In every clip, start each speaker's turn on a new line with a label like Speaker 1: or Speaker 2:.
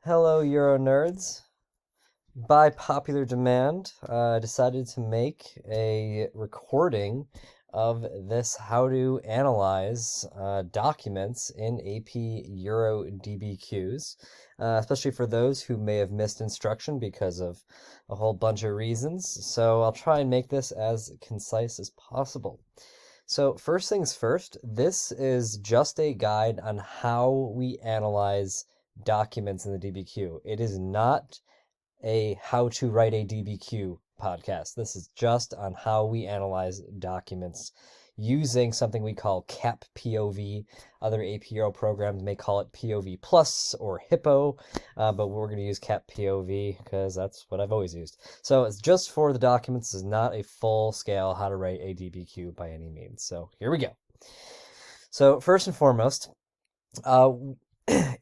Speaker 1: Hello, Euro nerds. By popular demand, I decided to make a recording of this how to analyze documents in AP Euro DBQs, especially for those who may have missed instruction because of a whole bunch of reasons. So I'll try and make this as concise as possible. So first things first, this is just a guide on how we analyze documents in the DBQ. It is not a how to write a DBQ podcast. This is just on how we analyze documents using something we call CAP POV. Other APO programs may call it POV Plus or Hippo, but we're going to use CAP POV because that's what I've always used. So it's just for the documents. This is not a full scale how to write a DBQ by any means. So here we go. So first and foremost,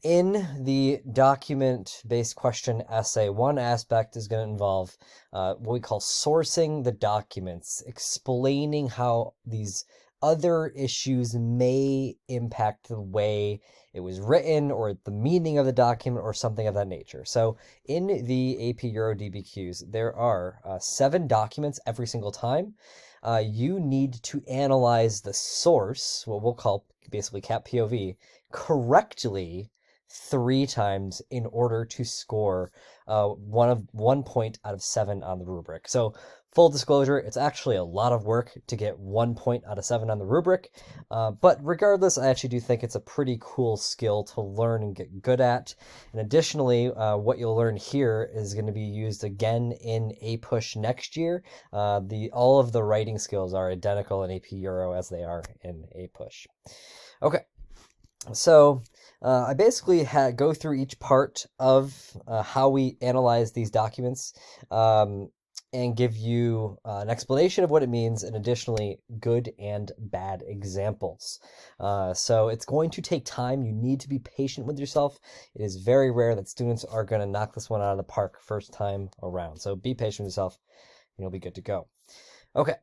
Speaker 1: in the document-based question essay, one aspect is going to involve what we call sourcing the documents, explaining how these other issues may impact the way it was written or the meaning of the document or something of that nature. So in the AP Euro DBQs, there are 7 documents every single time. You need to analyze the source, what we'll call basically CAP POV, correctly 3 times in order to score 1 point out of 7 on the rubric. So full disclosure, it's actually a lot of work to get 1 point out of 7 on the rubric, but regardless, I actually do think it's a pretty cool skill to learn and get good at. And additionally, what you'll learn here is going to be used again in APUSH next year. All of the writing skills are identical in AP Euro as they are in APUSH. Okay. So I basically go through each part of how we analyze these documents and give you an explanation of what it means and additionally good and bad examples. So it's going to take time. You need to be patient with yourself. It is very rare that students are going to knock this one out of the park first time around. So be patient with yourself and you'll be good to go. Okay.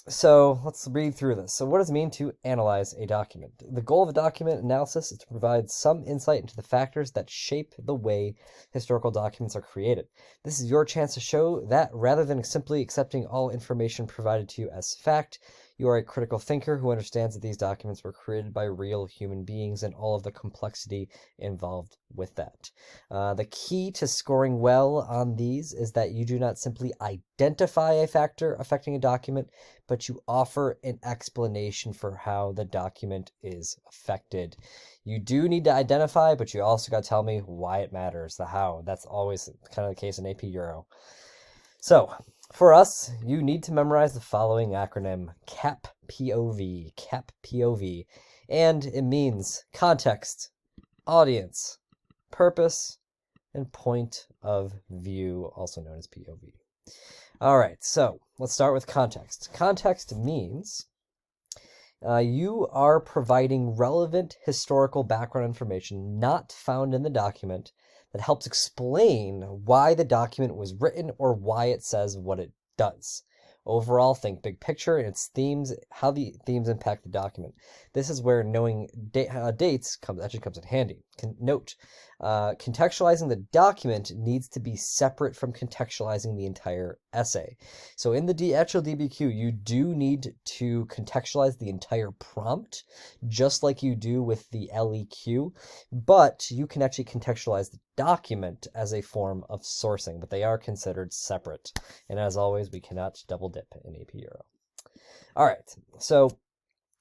Speaker 1: So let's read through this. So what does it mean to analyze a document? The goal of a document analysis is to provide some insight into the factors that shape the way historical documents are created. This is your chance to show that rather than simply accepting all information provided to you as fact, you are a critical thinker who understands that these documents were created by real human beings and all of the complexity involved with that. The key to scoring well on these is that you do not simply identify a factor affecting a document, but you offer an explanation for how the document is affected. You do need to identify, but you also got to tell me why it matters, the how. That's always kind of the case in AP Euro. So, for us, you need to memorize the following acronym, CAP POV, CAP POV, and it means context, audience, purpose, and point of view, also known as POV. All right, so let's start with context. Context means you are providing relevant historical background information not found in the document that helps explain why the document was written or why it says what it does. Overall, think big picture and its themes, how the themes impact the document. This is where knowing dates actually comes in handy. Note, contextualizing the document needs to be separate from contextualizing the entire essay. So in the actual DBQ, you do need to contextualize the entire prompt, just like you do with the LEQ, but you can actually contextualize the document as a form of sourcing, but they are considered separate. And as always, we cannot double dip in AP Euro. All right, so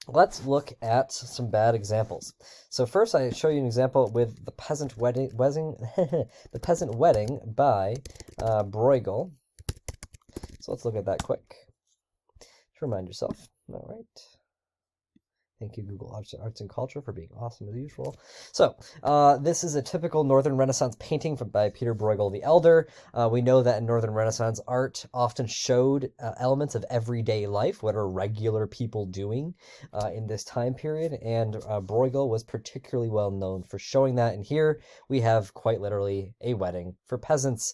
Speaker 1: let's look at some bad examples. So first, I show you an example with the Peasant Wedding, the Peasant Wedding by Bruegel. So let's look at that quick to remind yourself. All right. Thank you, Google Arts and Culture, for being awesome as usual. So, this is a typical Northern Renaissance painting by Peter Bruegel the Elder. We know that in Northern Renaissance, art often showed elements of everyday life. What are regular people doing in this time period? And Bruegel was particularly well known for showing that. And here we have quite literally a wedding for peasants.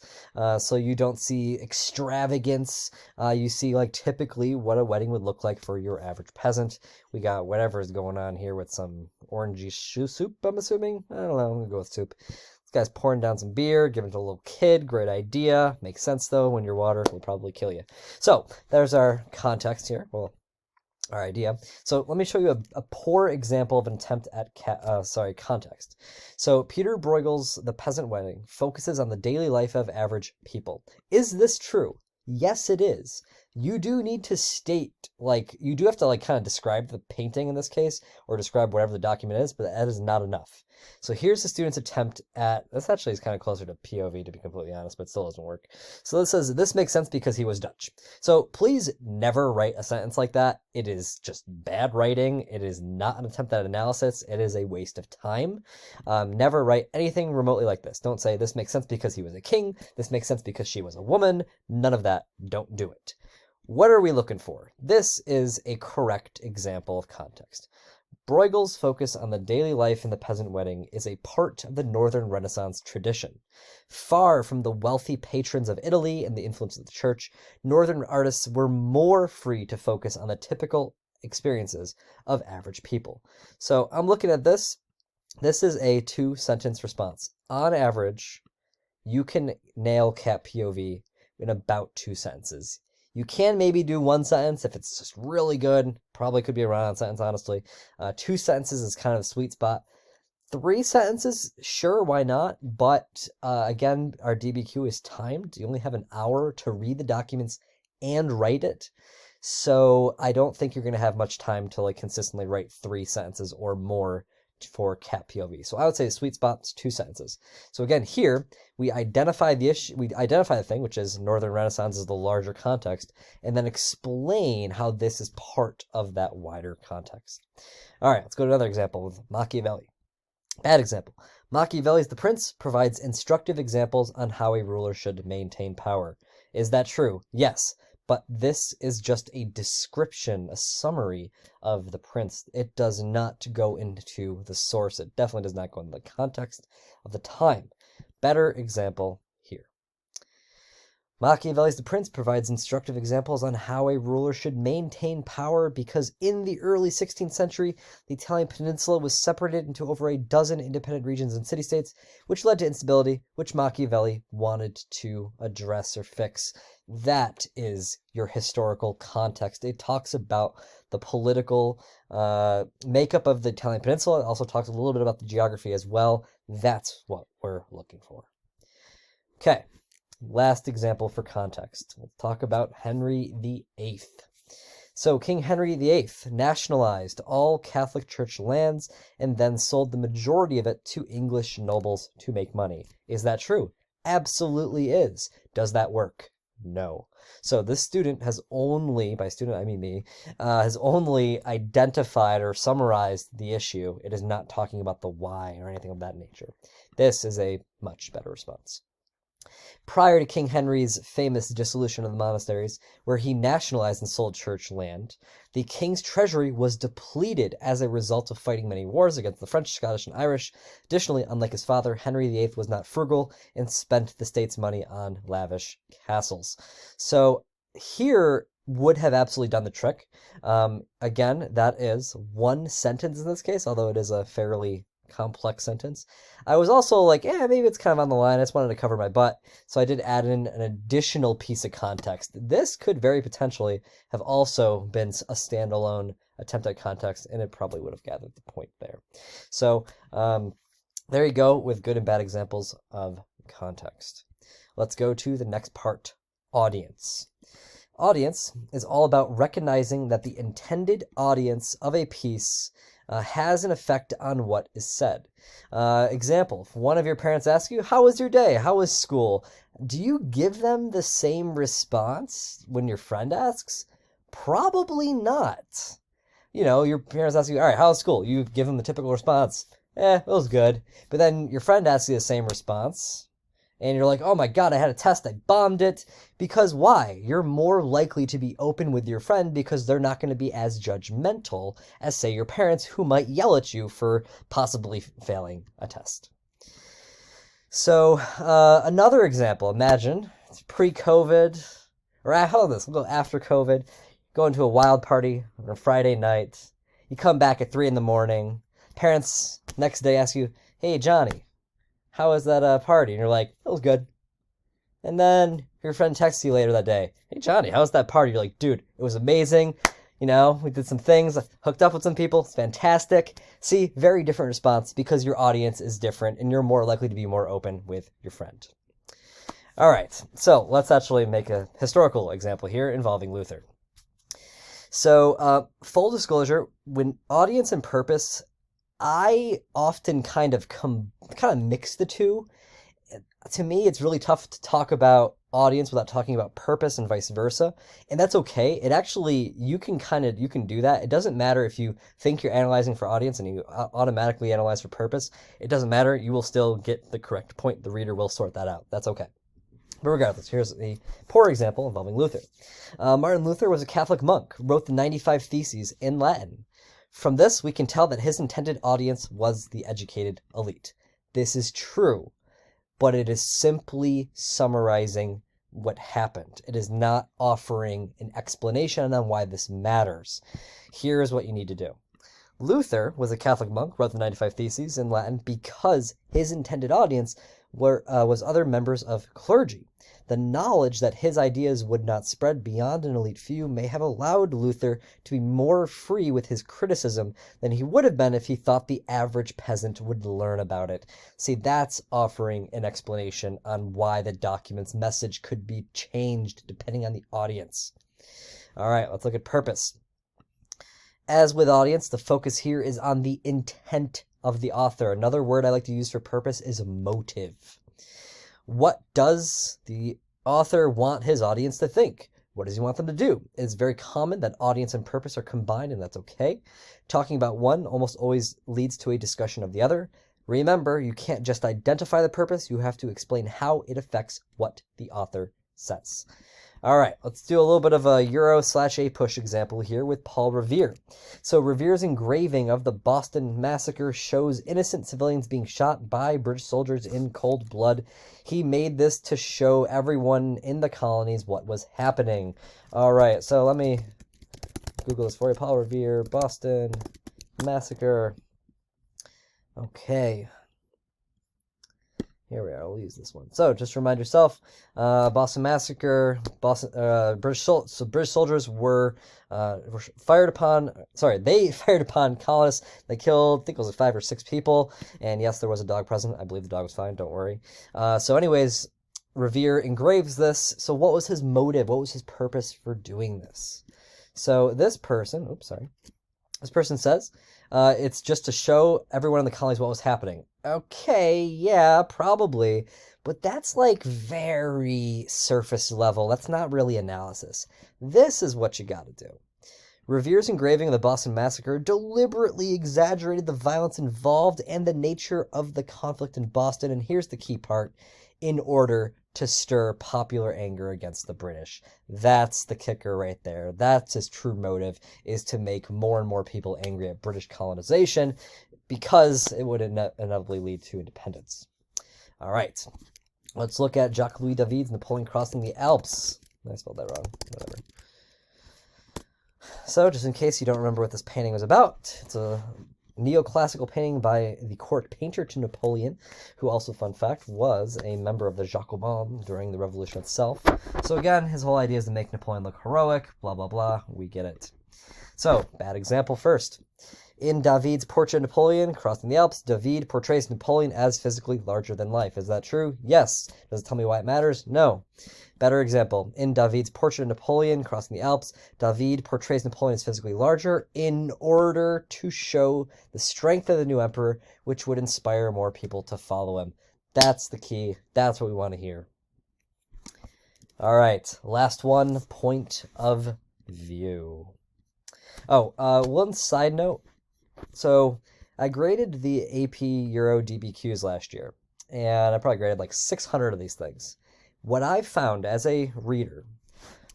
Speaker 1: So you don't see extravagance. You see like typically what a wedding would look like for your average peasant. We got whatever is going on here with some orangey soup, I'm assuming. I don't know, I'm gonna go with soup. It's guy's pouring down some beer, giving it to a little kid. Great idea. Makes sense, though, when your water will probably kill you. So there's our context here. Well, our idea. So let me show you a poor example of an attempt at context. So Peter Bruegel's The Peasant Wedding focuses on the daily life of average people. Is this true? Yes, it is. You do need to state, you do have to kind of describe the painting in this case, or describe whatever the document is, but that is not enough. So here's the student's attempt at, this actually is kind of closer to POV, to be completely honest, but it still doesn't work. So this says, this makes sense because he was Dutch. So please never write a sentence like that. It is just bad writing. It is not an attempt at analysis. It is a waste of time. Never write anything remotely like this. Don't say, this makes sense because he was a king. This makes sense because she was a woman. None of that. Don't do it. What are we looking for? This is a correct example of context. Bruegel's focus on the daily life in the peasant wedding is a part of the Northern Renaissance tradition. Far from the wealthy patrons of Italy and the influence of the church, Northern artists were more free to focus on the typical experiences of average people. So I'm looking at this. This is a 2-sentence response. On average, you can nail cat POV in about 2 sentences. You can maybe do 1 sentence if it's just really good. Probably could be a run-on sentence, honestly. 2 sentences is kind of a sweet spot. 3 sentences, sure, why not? But again, our DBQ is timed. You only have an hour to read the documents and write it. So I don't think you're going to have much time to consistently write 3 sentences or more for cat POV. So I would say the sweet spot's 2 sentences. So again, here we identify the issue, we identify the thing, which is Northern Renaissance is the larger context, and then explain how this is part of that wider context. All right, let's go to another example with Machiavelli. Bad example. Machiavelli's The Prince provides instructive examples on how a ruler should maintain power. Is that true? Yes. But this is just a description, a summary of The Prince. It does not go into the source. It definitely does not go into the context of the time. Better example here. Machiavelli's The Prince provides instructive examples on how a ruler should maintain power because in the early 16th century, the Italian peninsula was separated into over a dozen independent regions and city-states, which led to instability, which Machiavelli wanted to address or fix. That is your historical context. It talks about the political makeup of the Italian peninsula. It also talks a little bit about the geography as well. That's what we're looking for. Okay. Last example for context. We'll talk about Henry VIII. So King Henry VIII nationalized all Catholic Church lands and then sold the majority of it to English nobles to make money. Is that true? Absolutely is. Does that work? No. So this student has only, by student I mean me, has only identified or summarized the issue. It is not talking about the why or anything of that nature. This is a much better response. Prior to King Henry's famous dissolution of the monasteries, where he nationalized and sold church land, the king's treasury was depleted as a result of fighting many wars against the French, Scottish, and Irish. Additionally, unlike his father, Henry VIII was not frugal and spent the state's money on lavish castles. So here would have absolutely done the trick. Again, that is 1 sentence in this case, although it is a fairly complex sentence. I was also like, maybe it's kind of on the line. I just wanted to cover my butt. So I did add in an additional piece of context. This could very potentially have also been a standalone attempt at context, and it probably would have gathered the point there. So there you go with good and bad examples of context. Let's go to the next part, audience. Audience is all about recognizing that the intended audience of a piece has an effect on what is said. Example, if one of your parents asks you, how was your day? How was school? Do you give them the same response when your friend asks? Probably not. Your parents ask you, all right, how was school? You give them the typical response, it was good. But then your friend asks you the same response, and you're like, oh my God, I had a test, I bombed it. Because why? You're more likely to be open with your friend because they're not going to be as judgmental as, say, your parents who might yell at you for possibly failing a test. So another example, imagine it's pre-COVID, or how about this, we'll go after COVID, go into a wild party on a Friday night, you come back at 3 a.m, parents next day ask you, hey, Johnny, how was that party? And you're like, it was good. And then your friend texts you later that day, hey, Johnny, how was that party? You're like, dude, it was amazing. You know, we did some things, hooked up with some people. It's fantastic. See, very different response because your audience is different and you're more likely to be more open with your friend. All right, so let's actually make a historical example here involving Luther. So, full disclosure, when audience and purpose, I often kind of mix the two. To me, it's really tough to talk about audience without talking about purpose and vice versa. And that's okay. It actually, you can do that. It doesn't matter if you think you're analyzing for audience and you automatically analyze for purpose. It doesn't matter. You will still get the correct point. The reader will sort that out. That's okay. But regardless, here's a poor example involving Luther. Martin Luther was a Catholic monk, wrote the 95 Theses in Latin. From this, we can tell that his intended audience was the educated elite. This is true, but it is simply summarizing what happened. It is not offering an explanation on why this matters. Here's what you need to do. Luther was a Catholic monk, wrote the 95 Theses in Latin because his intended audience was other members of clergy. The knowledge that his ideas would not spread beyond an elite few may have allowed Luther to be more free with his criticism than he would have been if he thought the average peasant would learn about it. See, that's offering an explanation on why the document's message could be changed depending on the audience. All right, let's look at purpose. As with audience, the focus here is on the intent of the author. Another word I like to use for purpose is motive. What does the author want his audience to think? What does he want them to do? It's very common that audience and purpose are combined, and that's okay. Talking about one almost always leads to a discussion of the other. Remember, you can't just identify the purpose. You have to explain how it affects what the author says. All right, let's do a little bit of a Euro/A-push example here with Paul Revere. So Revere's engraving of the Boston Massacre shows innocent civilians being shot by British soldiers in cold blood. He made this to show everyone in the colonies what was happening. All right, so let me Google this for you. Paul Revere, Boston Massacre. Okay. Here we are. I'll use this one. So just remind yourself, Boston Massacre. British soldiers were fired upon. Sorry, they fired upon colonists. They killed, I think it was 5 or 6 people. And yes, there was a dog present. I believe the dog was fine. Don't worry. So, anyways, Revere engraves this. So, what was his motive? What was his purpose for doing this? So this person, this person says, it's just to show everyone in the colonies what was happening. Okay, yeah, probably, but that's like very surface level. That's not really analysis. This is what you got to do. Revere's engraving of the Boston Massacre deliberately exaggerated the violence involved and the nature of the conflict in Boston, and here's the key part, in order to stir popular anger against the British. That's the kicker right there. That's his true motive, is to make more and more people angry at British colonization because it would inevitably lead to independence. All right, let's look at Jacques-Louis David's Napoleon Crossing the Alps. I spelled that wrong, whatever. So, just in case you don't remember what this painting was about, it's a neoclassical painting by the court painter to Napoleon, who also, fun fact, was a member of the Jacobins during the revolution itself. So again, his whole idea is to make Napoleon look heroic, blah, blah, blah. We get it. So, bad example first. In David's portrait of Napoleon, Crossing the Alps, David portrays Napoleon as physically larger than life. Is that true? Yes. Does it tell me why it matters? No. Better example. In David's portrait of Napoleon, Crossing the Alps, David portrays Napoleon as physically larger in order to show the strength of the new emperor, which would inspire more people to follow him. That's the key. That's what we want to hear. All right. Last one, point of view. Oh, one side note. So I graded the AP Euro DBQs last year, and I probably graded like 600 of these things. What I found as a reader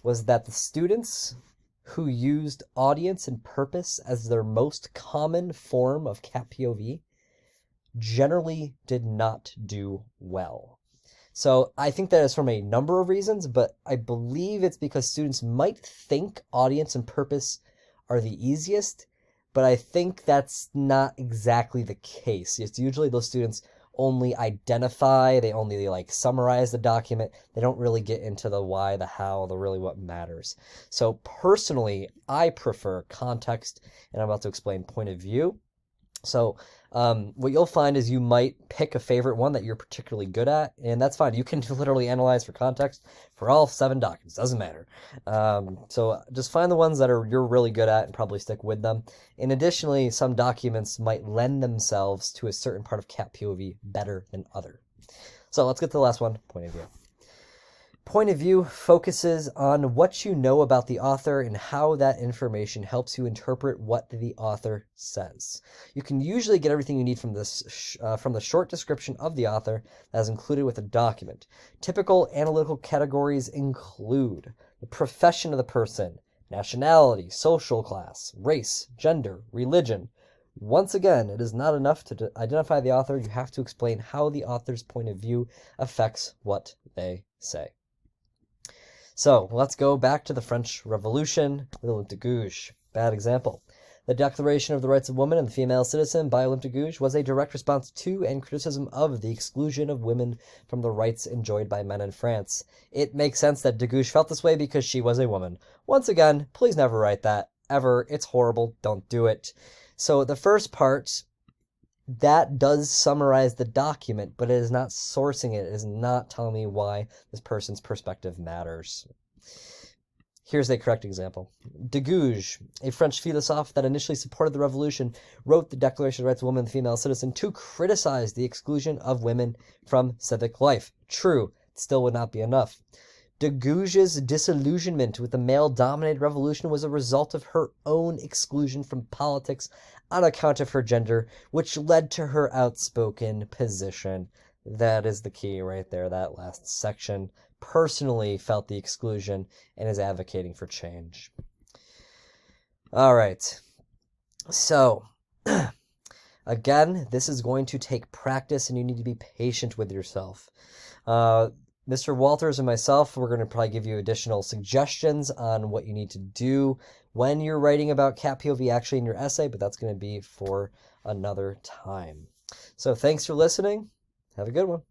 Speaker 1: was that the students who used audience and purpose as their most common form of CAP POV generally did not do well. So I think that is from a number of reasons, but I believe it's because students might think audience and purpose are the easiest, but I think that's not exactly the case. It's usually those students only identify, they only like summarize the document. They don't really get into the why, the how, the really what matters. So personally, I prefer context, and I'm about to explain point of view. So what you'll find is you might pick a favorite one that you're particularly good at, and that's fine. You can literally analyze for context for all 7 documents. Doesn't matter. So just find the ones that you're really good at and probably stick with them. And additionally, some documents might lend themselves to a certain part of CAT POV better than other. So let's get to the last one, point of view. Point of view focuses on what you know about the author and how that information helps you interpret what the author says. You can usually get everything you need from the short description of the author that is included with a document. Typical analytical categories include the profession of the person, nationality, social class, race, gender, religion. Once again, it is not enough to identify the author. You have to explain how the author's point of view affects what they say. So let's go back to the French Revolution with Olympe de Gouges. Bad example. The Declaration of the Rights of Women and the Female Citizen by Olympe de Gouges was a direct response to and criticism of the exclusion of women from the rights enjoyed by men in France. It makes sense that de Gouges felt this way because she was a woman. Once again, please never write that, ever. It's horrible. Don't do it. So the first part, that does summarize the document, but it is not sourcing it. It is not telling me why this person's perspective matters. Here's a correct example. De Gouges, a French philosophe that initially supported the revolution, wrote the Declaration of the Rights of Women and the Female Citizen to criticize the exclusion of women from civic life. True, it still would not be enough. De Gouges' disillusionment with the male-dominated revolution was a result of her own exclusion from politics on account of her gender, which led to her outspoken position. That is the key right there, that last section. Personally felt the exclusion and is advocating for change. All right. So, again, this is going to take practice, and you need to be patient with yourself. Mr. Walters and myself, we're going to probably give you additional suggestions on what you need to do when you're writing about CAT POV actually in your essay, but that's going to be for another time. So thanks for listening. Have a good one.